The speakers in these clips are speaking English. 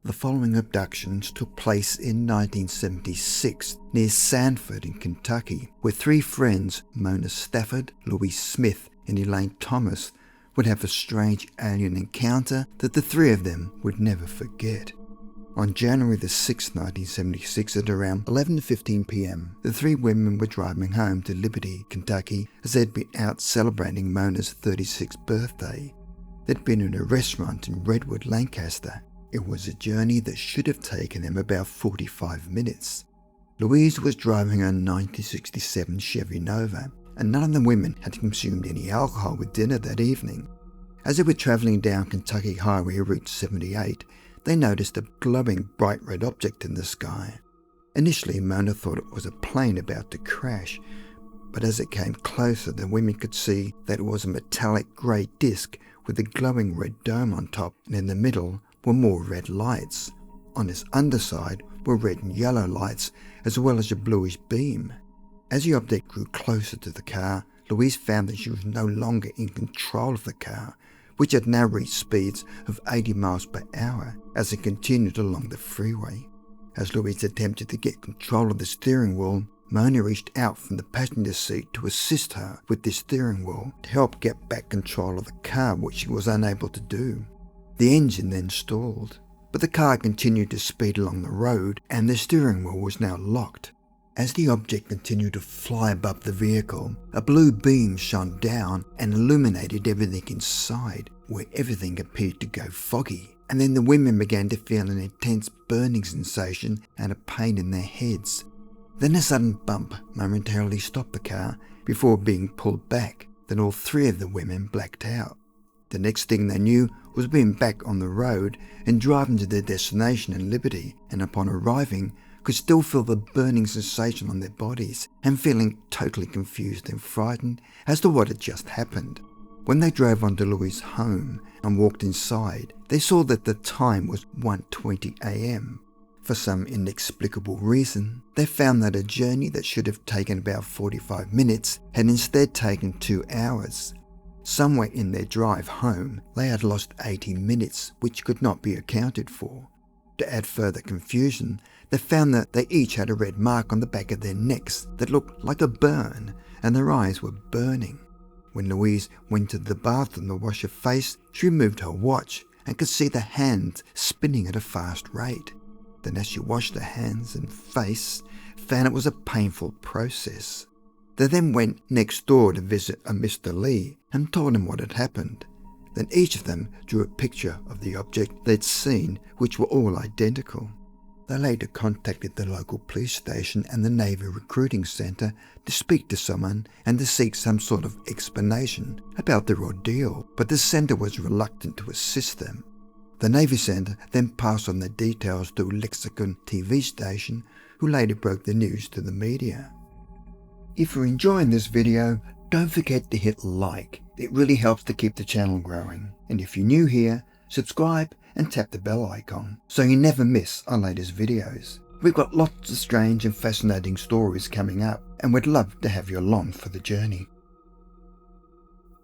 The following abductions took place in 1976 near Sanford in Kentucky, where three friends, Mona Stafford, Louise Smith and Elaine Thomas, would have a strange alien encounter that the three of them would never forget. On January the 6th, 1976 at around 11:15 p.m, the three women were driving home to Liberty, Kentucky, as they'd been out celebrating Mona's 36th birthday. They'd been in a restaurant in Redwood, Lancaster. It was a journey that should have taken them about 45 minutes. Louise was driving a 1967 Chevy Nova, and none of the women had consumed any alcohol with dinner that evening. As they were travelling down Kentucky Highway Route 78, they noticed a glowing bright red object in the sky. Initially, Mona thought it was a plane about to crash, but as it came closer, the women could see that it was a metallic grey disc with a glowing red dome on top, and in the middle were more red lights. On its underside were red and yellow lights, as well as a bluish beam. As the object grew closer to the car, Louise found that she was no longer in control of the car, which had now reached speeds of 80 miles per hour as it continued along the freeway. As Louise attempted to get control of the steering wheel, Mona reached out from the passenger seat to assist her with the steering wheel to help get back control of the car, which she was unable to do. The engine then stalled, but the car continued to speed along the road and the steering wheel was now locked. As the object continued to fly above the vehicle, a blue beam shone down and illuminated everything inside, where everything appeared to go foggy. And then the women began to feel an intense burning sensation and a pain in their heads. Then a sudden bump momentarily stopped the car before being pulled back. Then all three of the women blacked out. The next thing they knew was being back on the road and driving to their destination in Liberty, and upon arriving, could still feel the burning sensation on their bodies and feeling totally confused and frightened as to what had just happened. When they drove onto Louise's home and walked inside, they saw that the time was 1:20 a.m. For some inexplicable reason, they found that a journey that should have taken about 45 minutes had instead taken 2 hours. Somewhere in their drive home, they had lost 80 minutes, which could not be accounted for. To add further confusion, they found that they each had a red mark on the back of their necks that looked like a burn, and their eyes were burning. When Louise went to the bathroom to wash her face, she removed her watch and could see the hands spinning at a fast rate. Then as she washed her hands and face, found it was a painful process. They then went next door to visit a Mr. Lee and told him what had happened. Then each of them drew a picture of the object they'd seen, which were all identical. They later contacted the local police station and the Navy Recruiting Centre to speak to someone and to seek some sort of explanation about their ordeal, but the centre was reluctant to assist them. The Navy Centre then passed on the details to a Lexicon TV station, who later broke the news to the media. If you're enjoying this video, don't forget to hit like. It really helps to keep the channel growing. And if you're new here, subscribe and tap the bell icon so you never miss our latest videos. We've got lots of strange and fascinating stories coming up, and we'd love to have you along for the journey.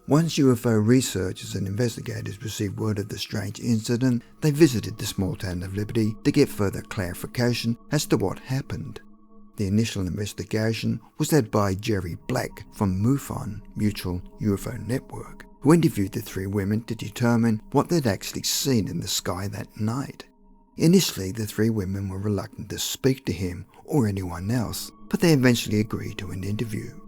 Once UFO researchers and investigators received word of the strange incident, they visited the small town of Liberty to get further clarification as to what happened. The initial investigation was led by Jerry Black from MUFON, Mutual UFO Network, who interviewed the three women to determine what they'd actually seen in the sky that night. Initially, the three women were reluctant to speak to him or anyone else, but they eventually agreed to an interview.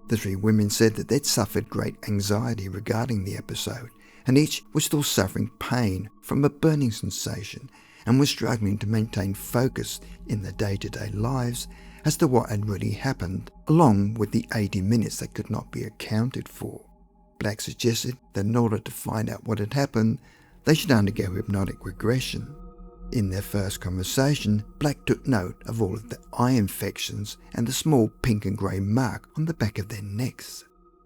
The three women said that they'd suffered great anxiety regarding the episode, and each was still suffering pain from a burning sensation and was struggling to maintain focus in their day-to-day lives as to what had really happened, along with the 80 minutes that could not be accounted for. Black suggested that in order to find out what had happened, they should undergo hypnotic regression. In their first conversation, Black took note of all of the eye infections and the small pink and grey mark on the back of their necks.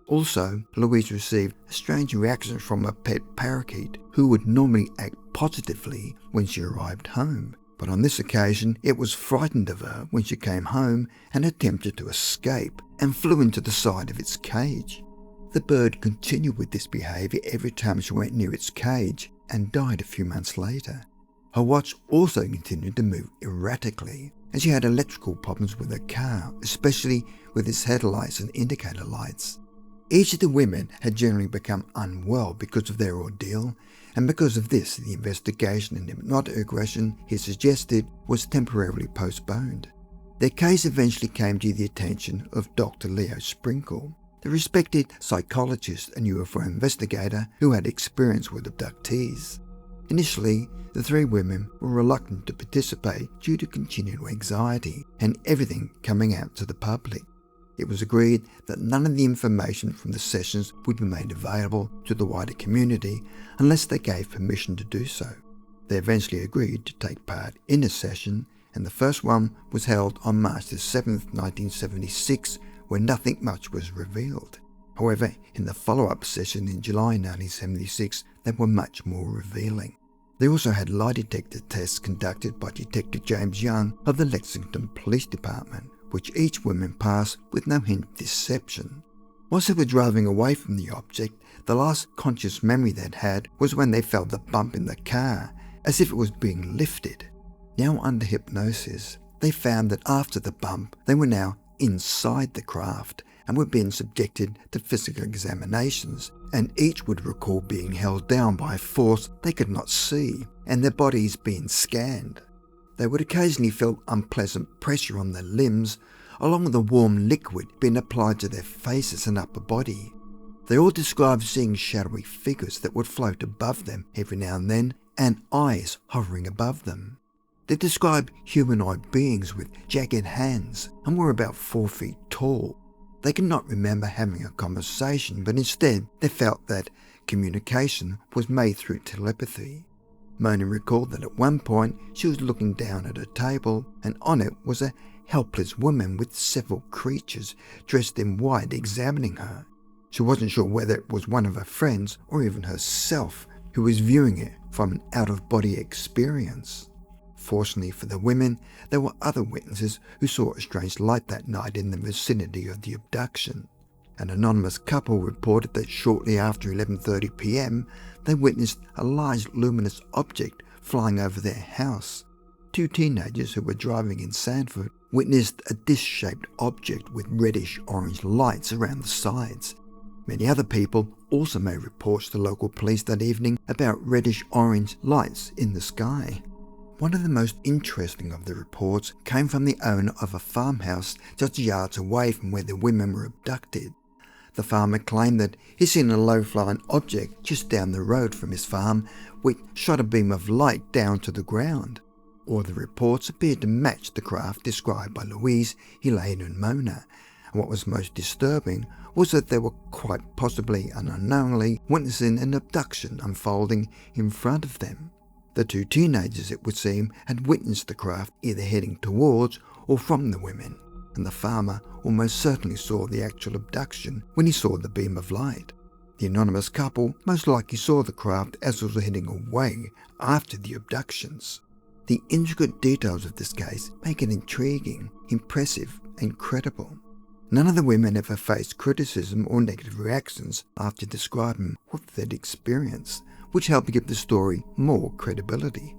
Also, Louise received a strange reaction from a pet parakeet who would normally act positively when she arrived home. But on this occasion, it was frightened of her when she came home and attempted to escape and flew into the side of its cage. The bird continued with this behaviour every time she went near its cage and died a few months later. Her watch also continued to move erratically, and she had electrical problems with her car, especially with its headlights and indicator lights. Each of the women had generally become unwell because of their ordeal, and because of this, the investigation into hypnotic aggression, he suggested, was temporarily postponed. Their case eventually came to the attention of Dr. Leo Sprinkle, the respected psychologist and UFO investigator who had experience with abductees. Initially, the three women were reluctant to participate due to continued anxiety and everything coming out to the public. It was agreed that none of the information from the sessions would be made available to the wider community unless they gave permission to do so. They eventually agreed to take part in a session, and the first one was held on March 7, 1976, where nothing much was revealed. However, in the follow-up session in July 1976, they were much more revealing. They also had lie detector tests conducted by Detective James Young of the Lexington Police Department, which each woman passed with no hint of deception. Whilst they were driving away from the object, the last conscious memory they'd had was when they felt the bump in the car, as if it was being lifted. Now under hypnosis, they found that after the bump, they were now inside the craft and were being subjected to physical examinations, and each would recall being held down by a force they could not see and their bodies being scanned. They would occasionally feel unpleasant pressure on their limbs, along with a warm liquid being applied to their faces and upper body. They all described seeing shadowy figures that would float above them every now and then, and eyes hovering above them. They described humanoid beings with jagged hands and were about 4 feet tall. They could not remember having a conversation, but instead they felt that communication was made through telepathy. Mona recalled that at one point she was looking down at her table, and on it was a helpless woman with several creatures dressed in white examining her. She wasn't sure whether it was one of her friends or even herself who was viewing it from an out-of-body experience. Fortunately for the women, there were other witnesses who saw a strange light that night in the vicinity of the abduction. An anonymous couple reported that shortly after 11:30 p.m, they witnessed a large luminous object flying over their house. Two teenagers who were driving in Sanford witnessed a disc-shaped object with reddish-orange lights around the sides. Many other people also made reports to local police that evening about reddish-orange lights in the sky. One of the most interesting of the reports came from the owner of a farmhouse just yards away from where the women were abducted. The farmer claimed that he'd seen a low-flying object just down the road from his farm, which shot a beam of light down to the ground. All the reports appeared to match the craft described by Louise, Elaine and Mona, and what was most disturbing was that they were quite possibly and unknowingly witnessing an abduction unfolding in front of them. The two teenagers, it would seem, had witnessed the craft either heading towards or from the women, and the farmer almost certainly saw the actual abduction when he saw the beam of light. The anonymous couple most likely saw the craft as it was heading away after the abductions. The intricate details of this case make it intriguing, impressive and credible. None of the women ever faced criticism or negative reactions after describing what they'd experienced, which helped give the story more credibility.